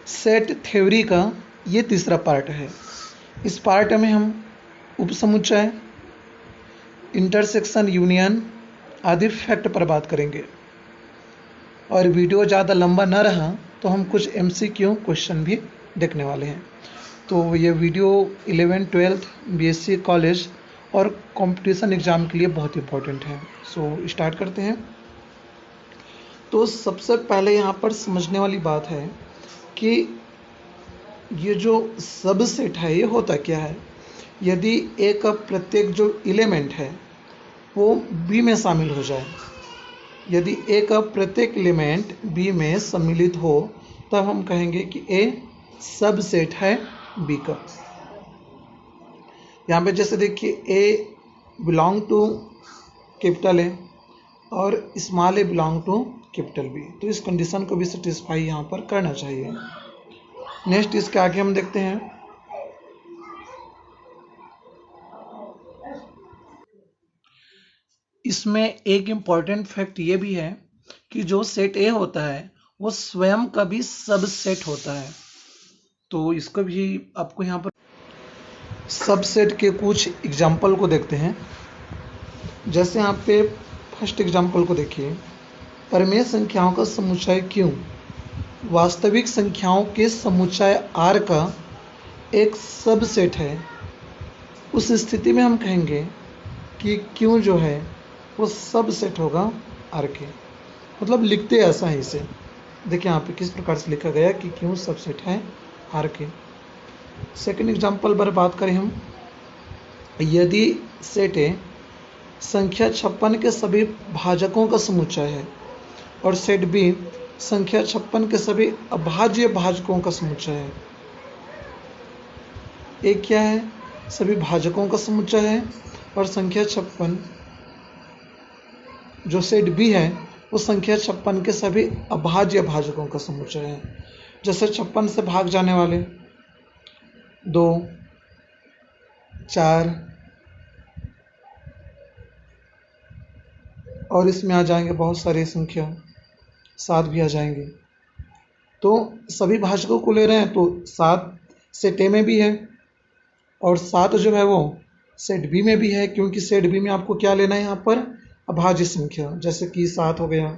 Set theory का ये तीसरा पार्ट है। इस पार्ट में हम उपसमुच्चय, इंटरसेक्शन, यूनियन आदि फैक्ट पर बात करेंगे। और वीडियो ज़्यादा लंबा न रहा तो हम कुछ MCQ क्वेश्चन भी देखने वाले हैं। तो ये video 11th 12th BSc college और कंपटीशन एग्ज़ाम के लिए बहुत इंपॉर्टेंट है। सो स्टार्ट करते हैं। तो सबसे पहले यहाँ पर समझने वाली बात है कि ये जो सबसेट है ये होता क्या है। यदि ए का प्रत्येक जो एलिमेंट है वो बी में शामिल हो जाए, यदि ए का प्रत्येक एलिमेंट बी में सम्मिलित हो तब हम कहेंगे कि ए सबसेट है बी का। यहाँ पे जैसे देखिए A belong to capital A और small A belong to capital B, तो इस कंडीशन को भी सेटिस्फाई यहाँ पर करना चाहिए। नेक्स्ट इसके आगे हम देखते हैं। इसमें एक इम्पॉर्टेंट फैक्ट ये भी है कि जो सेट ए होता है वो स्वयं का भी सबसेट होता है। तो इसको भी आपको यहाँ पर सबसेट के कुछ एग्जाम्पल को देखते हैं। जैसे यहाँ पे फर्स्ट एग्जाम्पल को देखिए, परिमेय संख्याओं का समुच्चय Q वास्तविक संख्याओं के समुच्चय R का एक सबसेट है। उस स्थिति में हम कहेंगे कि Q जो है वो सबसेट होगा R के। मतलब लिखते ऐसा है इसे, देखिए यहाँ पे किस प्रकार से लिखा गया कि Q सबसेट है R के। सेकंड एग्जाम्पल पर बात करें हम, यदि सेट ए संख्या 56 के सभी भाजकों का समुच्चय है और सेट बी संख्या 56 के सभी अभाज्य भाजकों का समुच्चय है। एक क्या है, सभी भाजकों का समुच्चय है, और संख्या 56 जो सेट बी है वो संख्या 56 के सभी अभाज्य भाजकों का समुच्चय है। जैसे 56 से भाग जाने वाले 2, 4 और इसमें आ जाएंगे बहुत सारी संख्या, 7 भी आ जाएंगे। तो सभी भाजकों को ले रहे हैं तो 7 सेट ए में भी है और 7 जो है वो सेट बी में भी है, क्योंकि सेट बी में आपको क्या लेना है यहाँ पर, अभाज्य संख्या, जैसे कि 7 हो गया।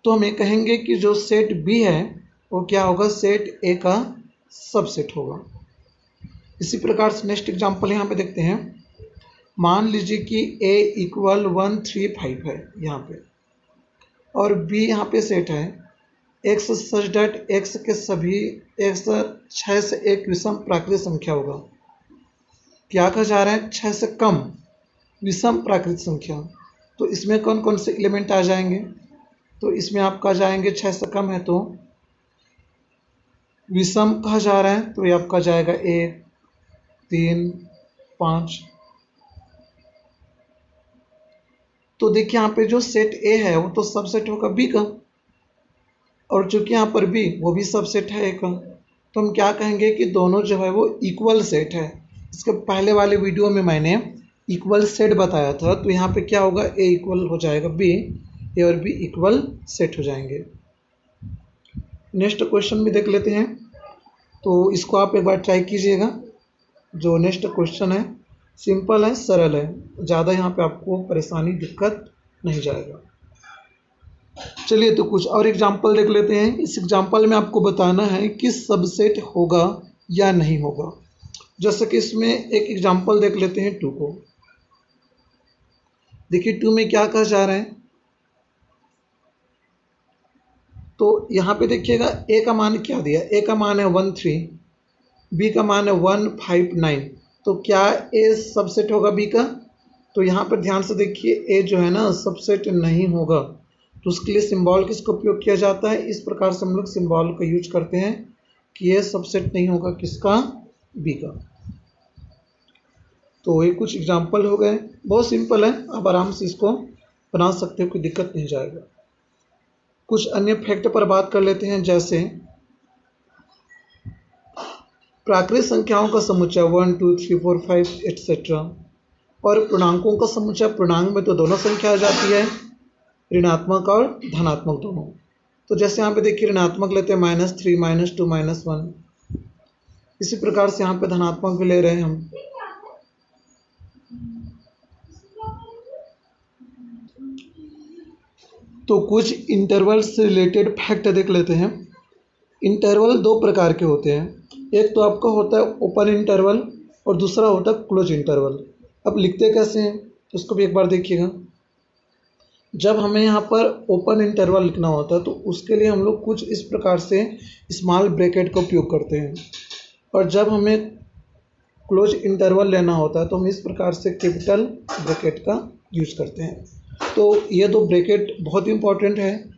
तो हम ये कहेंगे कि जो सेट बी है वो क्या होगा, सेट ए का सबसेट होगा। इसी प्रकार से नेक्स्ट एग्जांपल यहाँ पे देखते हैं। मान लीजिए कि a इक्वल 1 3 5 है यहाँ पे, और b यहाँ पे सेट है x सच डेट x के सभी x 6 से एक विषम प्राकृतिक संख्या होगा। क्या कहा जा रहा है, 6 से कम विषम प्राकृतिक संख्या। तो इसमें कौन कौन से एलिमेंट आ जाएंगे, तो इसमें आपका जाएंगे 6 से कम है तो विषम कहा जा रहा है, तो ये आपका जाएगा 1 3 5। तो देखिए यहाँ पे जो सेट ए है वो तो सबसेट होगा बी का, और चूंकि यहाँ पर बी वो भी सबसेट है ए का, तो हम क्या कहेंगे कि दोनों जो है वो इक्वल सेट है। इसके पहले वाले वीडियो में मैंने इक्वल सेट बताया था, तो यहाँ पे क्या होगा, ए इक्वल हो जाएगा बी, ए और बी इक्वल सेट हो जाएंगे। नेक्स्ट क्वेश्चन भी देख लेते हैं, तो इसको आप एक बार ट्राई कीजिएगा। जो नेक्स्ट क्वेश्चन है सिंपल है, सरल है, ज़्यादा यहाँ पे आपको परेशानी दिक्कत नहीं जाएगा। चलिए तो कुछ और एग्जाम्पल देख लेते हैं। इस एग्जाम्पल में आपको बताना है कि सबसेट होगा या नहीं होगा। जैसे कि इसमें एक एग्जाम्पल देख लेते हैं 2 को। देखिए 2 में क्या कहा जा रहा है, तो यहाँ पे देखिएगा ए का मान क्या दिया, ए का मान है 1 3, बी का मान है 1 5 9। तो क्या ए सबसेट होगा बी का, तो यहाँ पर ध्यान से देखिए ए जो है ना सबसेट नहीं होगा। तो उसके लिए सिंबल किसका उपयोग किया जाता है, इस प्रकार से हम लोग सिंबल का यूज करते हैं कि ये सबसेट नहीं होगा किसका, बी का। तो ये कुछ एग्जाम्पल हो गए, बहुत सिंपल है, आप आराम से इसको बना सकते हो, कोई दिक्कत नहीं जाएगा। कुछ अन्य फैक्ट पर बात कर लेते हैं, जैसे प्राकृतिक संख्याओं का समुच्चय 1 2 3 4 5 एटसेट्रा, और पूर्णांकों का समुच्चय, पूर्णांक में तो दोनों संख्या आ जाती है, ऋणात्मक और धनात्मक दोनों। तो जैसे यहाँ पे देखिए ऋणात्मक लेते हैं -3, -2, -1, इसी प्रकार से यहाँ पे धनात्मक भी ले रहे हैं हम। तो कुछ इंटरवल से रिलेटेड फैक्ट देख लेते हैं। इंटरवल दो प्रकार के होते हैं, एक तो आपका होता है ओपन इंटरवल और दूसरा होता है क्लोज इंटरवल। अब लिखते कैसे हैं उसको भी एक बार देखिएगा। जब हमें यहाँ पर ओपन इंटरवल लिखना होता है तो उसके लिए हम लोग कुछ इस प्रकार से स्मॉल ब्रैकेट का उपयोग करते हैं, और जब हमें क्लोज इंटरवल लेना होता है तो हम इस प्रकार से कैपिटल ब्रैकेट का यूज करते हैं। तो ये दो ब्रैकेट बहुत इंपॉर्टेंट है,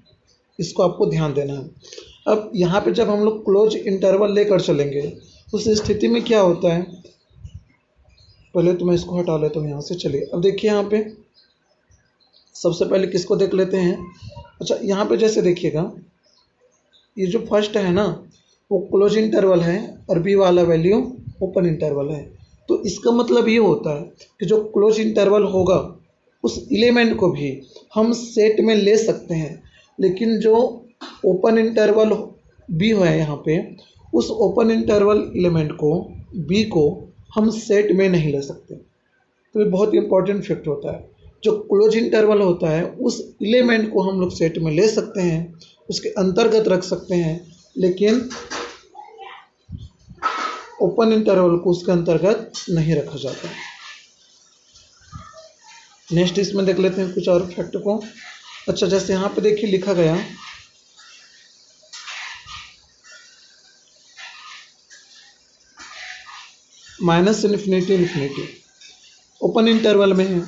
इसको आपको ध्यान देना है। अब यहाँ पे जब हम लोग क्लोज इंटरवल लेकर चलेंगे उस स्थिति में क्या होता है, पहले तो मैं इसको हटा लेता हूँ यहाँ से। चलिए अब देखिए यहाँ पे सबसे पहले किसको देख लेते हैं। अच्छा, यहाँ पे जैसे देखिएगा ये जो फर्स्ट है ना वो क्लोज इंटरवल है और बी वाला वैल्यू ओपन इंटरवल है। तो इसका मतलब ये होता है कि जो क्लोज इंटरवल होगा उस एलिमेंट को भी हम सेट में ले सकते हैं, लेकिन जो ओपन इंटरवल बी है यहाँ पे उस ओपन इंटरवल एलिमेंट को बी को हम सेट में नहीं ले सकते। तो ये बहुत इंपॉर्टेंट फैक्ट होता है। जो क्लोज इंटरवल होता है उस एलिमेंट को हम लोग सेट में ले सकते हैं, उसके अंतर्गत रख सकते हैं, लेकिन ओपन इंटरवल को उसके अंतर्गत नहीं रखा जाता। नेक्स्ट इसमें देख लेते हैं कुछ और फैक्ट को। अच्छा, जैसे यहाँ पे देखिए लिखा गया -∞ ओपन इंटरवल में है,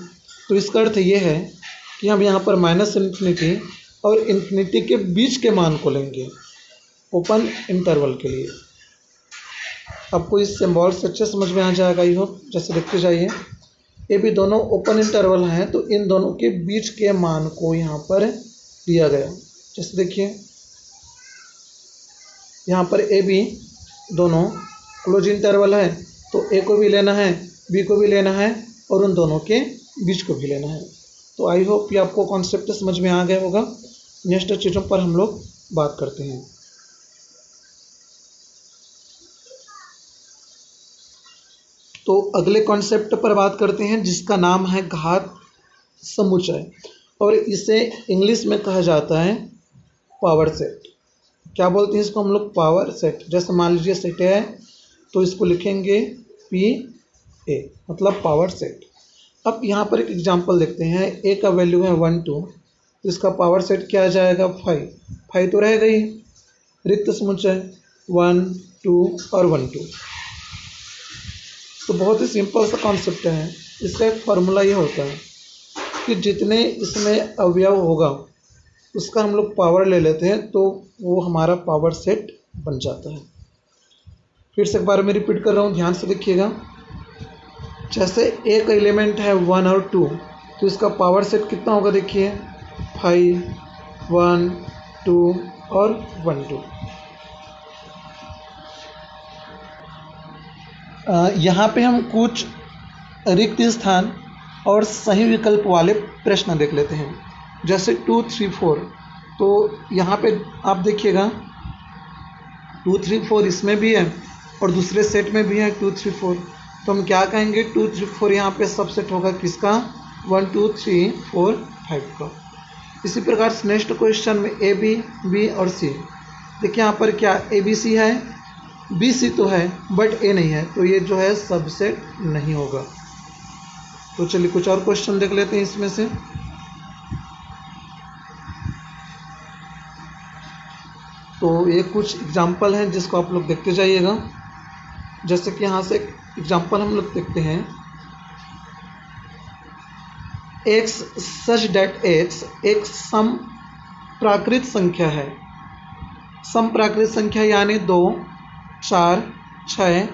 तो इसका अर्थ ये है कि हम यहाँ पर -∞ और इन्फिनिटी के बीच के मान को लेंगे ओपन इंटरवल के लिए। आपको इस सिंबल से अच्छे समझ में आ जाएगा ही हो। जैसे देखते जाइए, ये भी दोनों ओपन इंटरवल हैं, तो इन दोनों के बीच के मान को यहाँ पर दिया गया। जैसे देखिए यहाँ पर ए बी दोनों क्लोज इंटरवल है, तो ए को भी लेना है, बी को भी लेना है और उन दोनों के बीच को भी लेना है। तो आई होप कि आपको कॉन्सेप्ट समझ में आ गया होगा। नेक्स्ट चीज़ों पर हम लोग बात करते हैं। तो अगले कॉन्सेप्ट पर बात करते हैं जिसका नाम है घात समुच्चय, और इसे इंग्लिश में कहा जाता है पावर सेट। क्या बोलते हैं इसको हम लोग? Power set. जैसे मान लीजिए सेट है तो इसको लिखेंगे पी ए, मतलब पावर सेट। अब यहाँ पर एक एग्जांपल देखते हैं। ए का वैल्यू है 1 2, तो इसका पावर सेट क्या आ जाएगा? 5। 5 तो रहेगा ही। रिक्त समुच्चय 1 2 और 1 2। तो बहुत ही सिंपल सा कॉन्सेप्ट है। इसका एक फार्मूला ये होता है कि जितने इसमें अवयव होगा उसका हम लोग पावर ले लेते हैं, तो वो हमारा पावर सेट बन जाता है। फिर से एक बार मैं रिपीट कर रहा हूँ, ध्यान से देखिएगा। जैसे एक एलिमेंट है 1 और 2, तो इसका पावर सेट कितना होगा? देखिए 5 1 2 और 1 2। यहाँ पे हम कुछ रिक्त स्थान और सही विकल्प वाले प्रश्न देख लेते हैं। जैसे 2 3 4, तो यहाँ पे आप देखिएगा 2 3 4 इसमें भी है और दूसरे सेट में भी है 2 3 4। तो हम क्या कहेंगे? 2 3 4 यहाँ पे सबसेट होगा किसका? 1 2 3 4 5 का। इसी प्रकार से नेक्स्ट क्वेश्चन में ए बी बी और सी। देखिए यहाँ पर क्या ए बी सी है, बी सी तो है बट ए नहीं है, तो ये जो है सबसेट नहीं होगा। तो चलिए कुछ और क्वेश्चन देख लेते हैं इसमें से। तो ये कुछ एग्जाम्पल हैं जिसको आप लोग देखते जाइएगा। जैसे कि यहाँ से एग्जाम्पल हम लोग देखते हैं। x सच डेट x एक सम प्राकृत संख्या है। सम प्राकृत संख्या यानी 2 4 6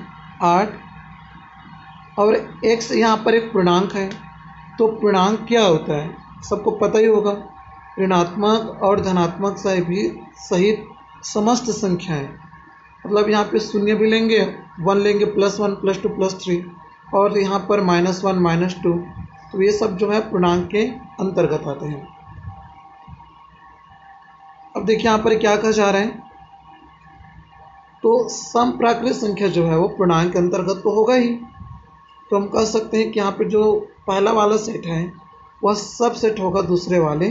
8, और x यहाँ पर एक पूर्णांक है। तो पूर्णांक क्या होता है सबको पता ही होगा, ऋणात्मक और धनात्मक सहित समस्त संख्याएं। मतलब यहाँ पे शून्य भी लेंगे, 1 लेंगे, +1 +2 +3, और यहाँ पर -1 -2। तो ये सब जो है पूर्णांक के अंतर्गत आते हैं। अब देखिए यहाँ पर क्या कहा जा रहा है, तो समप्राकृत संख्या जो है वो पूर्णांक के अंतर्गत तो होगा ही। तो हम कह सकते हैं कि यहाँ पे जो पहला वाला सेट है वह सब सेट होगा दूसरे वाले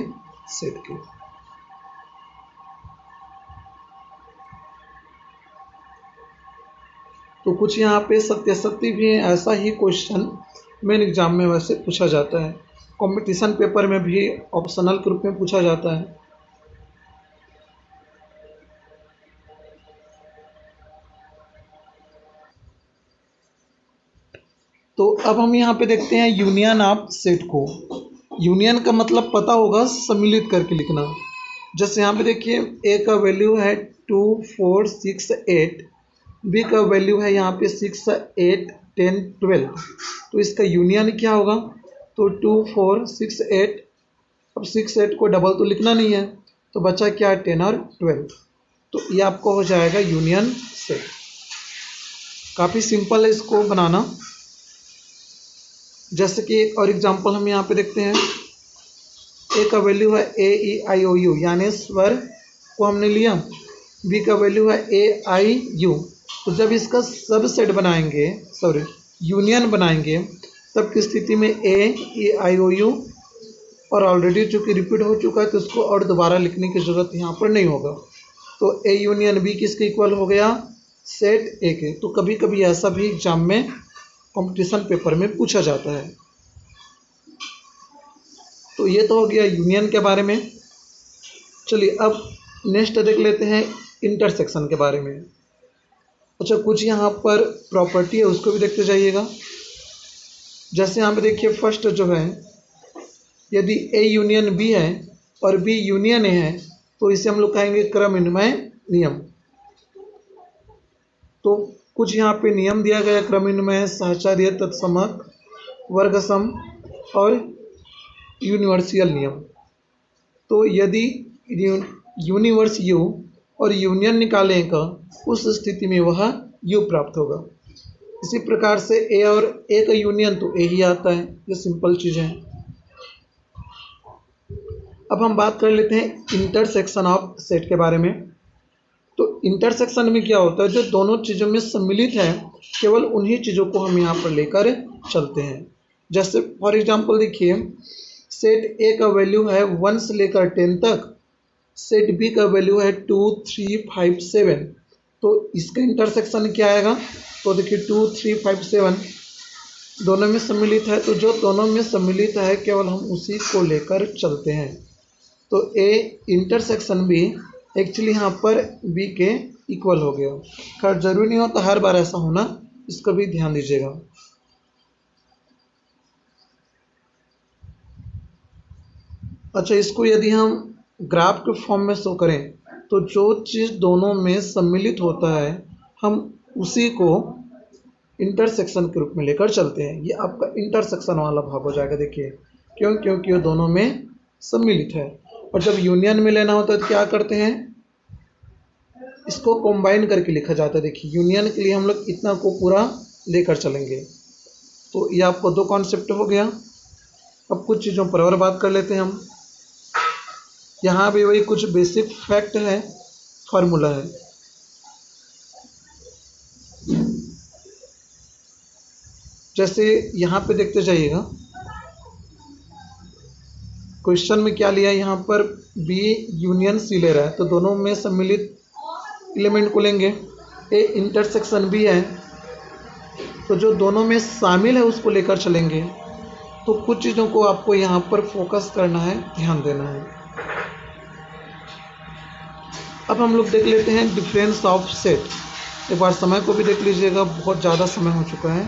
सेट के। तो कुछ यहाँ पे सत्यासत्य भी है, ऐसा ही क्वेश्चन मेन एग्जाम में वैसे पूछा जाता है, कंपटीशन पेपर में भी ऑप्शनल के रूप में पूछा जाता है। तो अब हम यहाँ पे देखते हैं यूनियन ऑफ सेट को। यूनियन का मतलब पता होगा, सम्मिलित करके लिखना। जैसे यहाँ पे देखिए ए का वैल्यू है 2 4 6 8, बी का वैल्यू है यहाँ पे 6 8 10 12, तो इसका यूनियन क्या होगा, तो 2 4 6 8। अब 6 8 को डबल तो लिखना नहीं है, तो बचा क्या 10 और 12, तो ये आपको हो जाएगा यूनियन सेट। काफ़ी सिंपल है इसको बनाना। जैसे कि एक और एग्जांपल हम यहाँ पे देखते हैं, ए का वैल्यू है ए ई आई ओ यू यानी स्वर को हमने लिया, बी का वैल्यू है ए आई यू। तो जब इसका सब सेट बनाएंगे, सॉरी यूनियन बनाएंगे, तब की स्थिति में ए ई आई ओ यू, और ऑलरेडी चूँकि रिपीट हो चुका है तो इसको और दोबारा लिखने की ज़रूरत यहाँ पर नहीं होगा। तो ए यूनियन बी किसके इक्वल हो गया, सेट ए के। तो कभी कभी ऐसा भी एग्जाम में कंपटीशन पेपर में पूछा जाता है। तो ये तो हो गया यूनियन के बारे में। चलिए अब नेक्स्ट देख लेते हैं इंटरसेक्शन के बारे में। अच्छा, कुछ यहाँ पर प्रॉपर्टी है उसको भी देखते जाइएगा। जैसे यहाँ पे देखिए फर्स्ट जो है, यदि ए यूनियन बी है और बी यूनियन ए है तो इसे हम लोग कहेंगे क्रमविनिमय नियम। तो कुछ यहाँ पे नियम दिया गया, क्रमविनिमय, सहचर्य, तत्समक, वर्गसम और यूनिवर्सल नियम। तो यदि यूनिवर्स यू और यूनियन निकालेगा उस स्थिति में वह यू प्राप्त होगा। इसी प्रकार से ए और ए का यूनियन तो ए ही आता है, ये सिंपल चीज़ है। अब हम बात कर लेते हैं इंटरसेक्शन ऑफ सेट के बारे में। तो इंटरसेक्शन में क्या होता है, जो दोनों चीज़ों में सम्मिलित है केवल उन्हीं चीज़ों को हम यहाँ पर लेकर चलते हैं। जैसे फॉर एग्जांपल देखिए, सेट ए का वैल्यू है 1 से लेकर 10 तक, सेट बी का वैल्यू है 2 3 5 7। तो इसका इंटरसेक्शन क्या आएगा, तो देखिए 2 3 5 7 दोनों में सम्मिलित है, तो जो दोनों में सम्मिलित है केवल हम उसी को लेकर चलते हैं। तो ए इंटरसेक्शन बी एक्चुअली यहाँ पर बी के इक्वल हो गया। खैर जरूरी नहीं होता हर बार ऐसा होना, इसका भी ध्यान दीजिएगा। अच्छा, इसको यदि हम ग्राफ के फॉर्म में शो करें तो जो चीज़ दोनों में सम्मिलित होता है हम उसी को इंटरसेक्शन के रूप में लेकर चलते हैं। ये आपका इंटरसेक्शन वाला भाग हो जाएगा। देखिए क्यों, क्योंकि ये दोनों में सम्मिलित है। और जब यूनियन में लेना होता है तो क्या करते हैं, इसको कंबाइन करके लिखा जाता है। देखिए यूनियन के लिए हम लोग इतना को पूरा लेकर चलेंगे। तो ये आपको दो कॉन्सेप्ट हो गया। अब कुछ चीज़ों पर और बात कर लेते हैं हम। यहाँ भी वही कुछ बेसिक फैक्ट है, फार्मूला है। जैसे यहाँ पे देखते जाइएगा, क्वेश्चन में क्या लिया है, यहाँ पर बी यूनियन सी ले रहा है, तो दोनों में सम्मिलित एलिमेंट को लेंगे। ए इंटरसेक्शन बी है, तो जो दोनों में शामिल है उसको लेकर चलेंगे। तो कुछ चीज़ों को आपको यहाँ पर फोकस करना है, ध्यान देना है। अब हम लोग देख लेते हैं डिफरेंस ऑफ सेट। एक बार समय को भी देख लीजिएगा, बहुत ज़्यादा समय हो चुका है।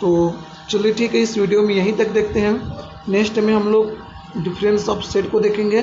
तो चलिए ठीक है, इस वीडियो में यहीं तक देखते हैं। नेक्स्ट में हम लोग डिफरेंस ऑफ सेट को देखेंगे।